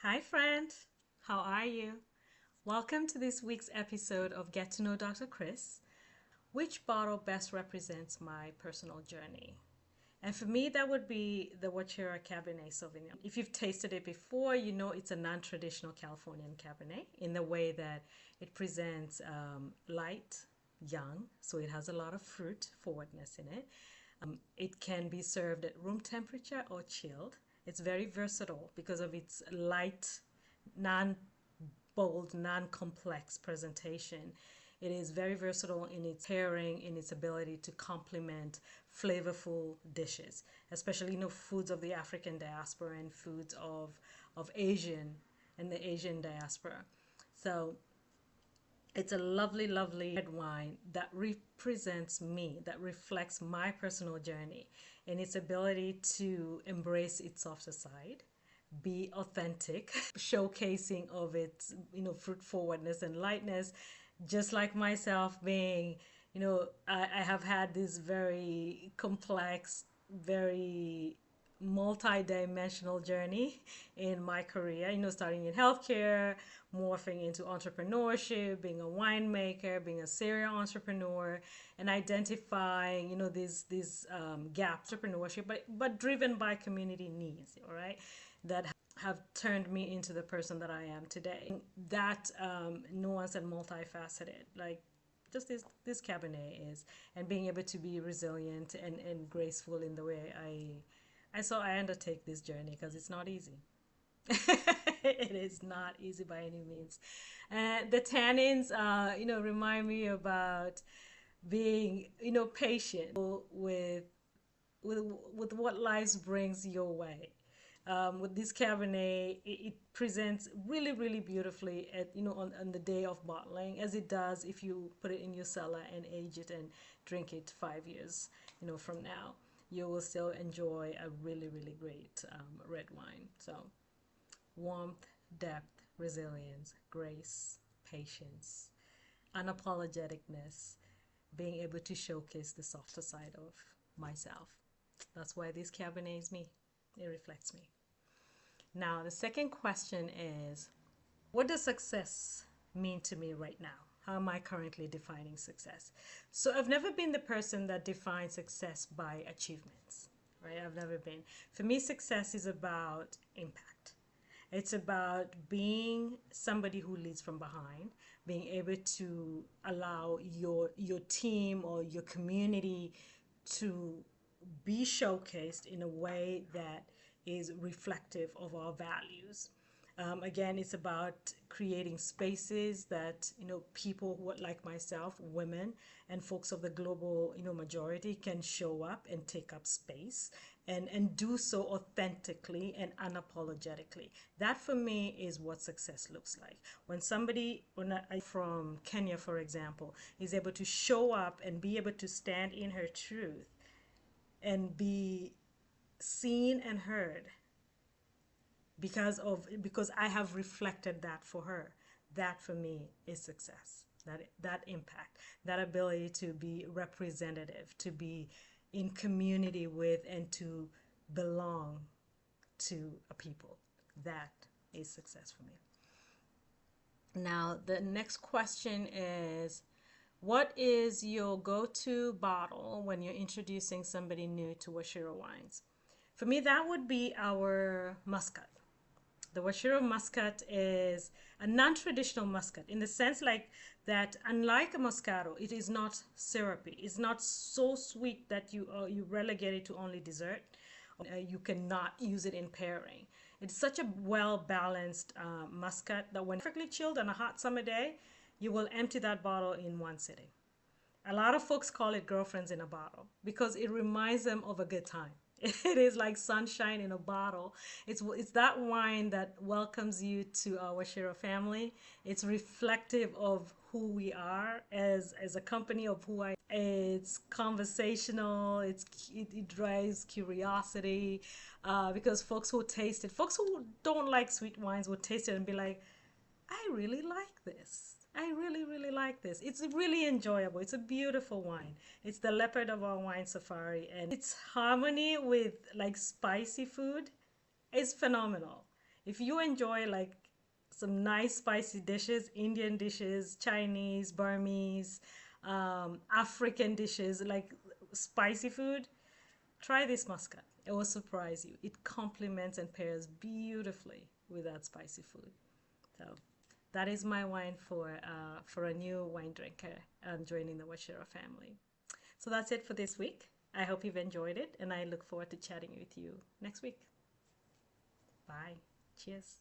Hi, friend. How are you? Welcome to this week's episode of Get to Know Dr. Chris. Which bottle best represents my personal journey? And for me, that would be the Wachira Cabernet Sauvignon. If you've tasted it before, you know it's a non traditional Californian Cabernet in the way that it presents light, young, so it has a lot of fruit forwardness in it. It can be served at room temperature or chilled. It's very versatile because of its light, non bold, non complex presentation. It is very versatile in its pairing, in its ability to complement flavorful dishes, especially foods of the African diaspora and foods of Asian and the Asian diaspora. So it's a lovely, lovely red wine that represents me, that reflects my personal journey and its ability to embrace its softer side, be authentic, showcasing of its, fruit forwardness and lightness, just like myself being, I have had this very complex, very multi-dimensional journey in my career, starting in healthcare, morphing into entrepreneurship, being a winemaker, being a serial entrepreneur, and identifying, these gaps entrepreneurship, but driven by community needs, all right, that have turned me into the person that I am today. That nuanced and multifaceted, like just this Cabernet is, and being able to be resilient and graceful in the way I undertake this journey because it's not easy. It is not easy by any means. The tannins, remind me about being, patient with with what life brings your way. With this Cabernet, it presents really, really beautifully at on the day of bottling, as it does if you put it in your cellar and age it and drink it 5 years, from now. You will still enjoy a really, really great red wine. So warmth, depth, resilience, grace, patience, unapologeticness, being able to showcase the softer side of myself. That's why this Cabernet is me. It reflects me. Now, the second question is, what does success mean to me right now? How am I currently defining success? So I've never been the person that defines success by achievements, right? I've never been. For me, success is about impact. It's about being somebody who leads from behind, being able to allow your team or your community to be showcased in a way that is reflective of our values. Again, it's about creating spaces that people who are like myself, women, and folks of the global majority can show up and take up space and do so authentically and unapologetically. That for me is what success looks like. When somebody from Kenya, for example, is able to show up and be able to stand in her truth and be seen and heard because I have reflected that for her. That for me is success. That impact, that ability to be representative, to be in community with, and to belong to a people. That is success for me. Now, the next question is, what is your go-to bottle when you're introducing somebody new to Washiro wines? For me, that would be our Muscat. The Washiro Muscat is a non-traditional Muscat in the sense like that, unlike a Moscato, it is not syrupy. It's not so sweet that you relegate it to only dessert. You cannot use it in pairing. It's such a well-balanced Muscat that when perfectly chilled on a hot summer day, you will empty that bottle in one sitting. A lot of folks call it girlfriends in a bottle because it reminds them of a good time. It is like sunshine in a bottle. It's that wine that welcomes you to our Shiro family. It's reflective of who we are as a company of who I. It's conversational. It drives curiosity because folks who don't like sweet wines will taste it and be like, I really like this. I really, really like this. It's really enjoyable. It's a beautiful wine. It's the leopard of our wine safari, and its harmony with like spicy food is phenomenal. If you enjoy like some nice spicy dishes, Indian dishes, Chinese, Burmese, African dishes, like spicy food, try this muscat. It will surprise you. It complements and pairs beautifully with that spicy food. So that is my wine for a new wine drinker joining the Wachira family. So that's it for this week. I hope you've enjoyed it, and I look forward to chatting with you next week. Bye. Cheers.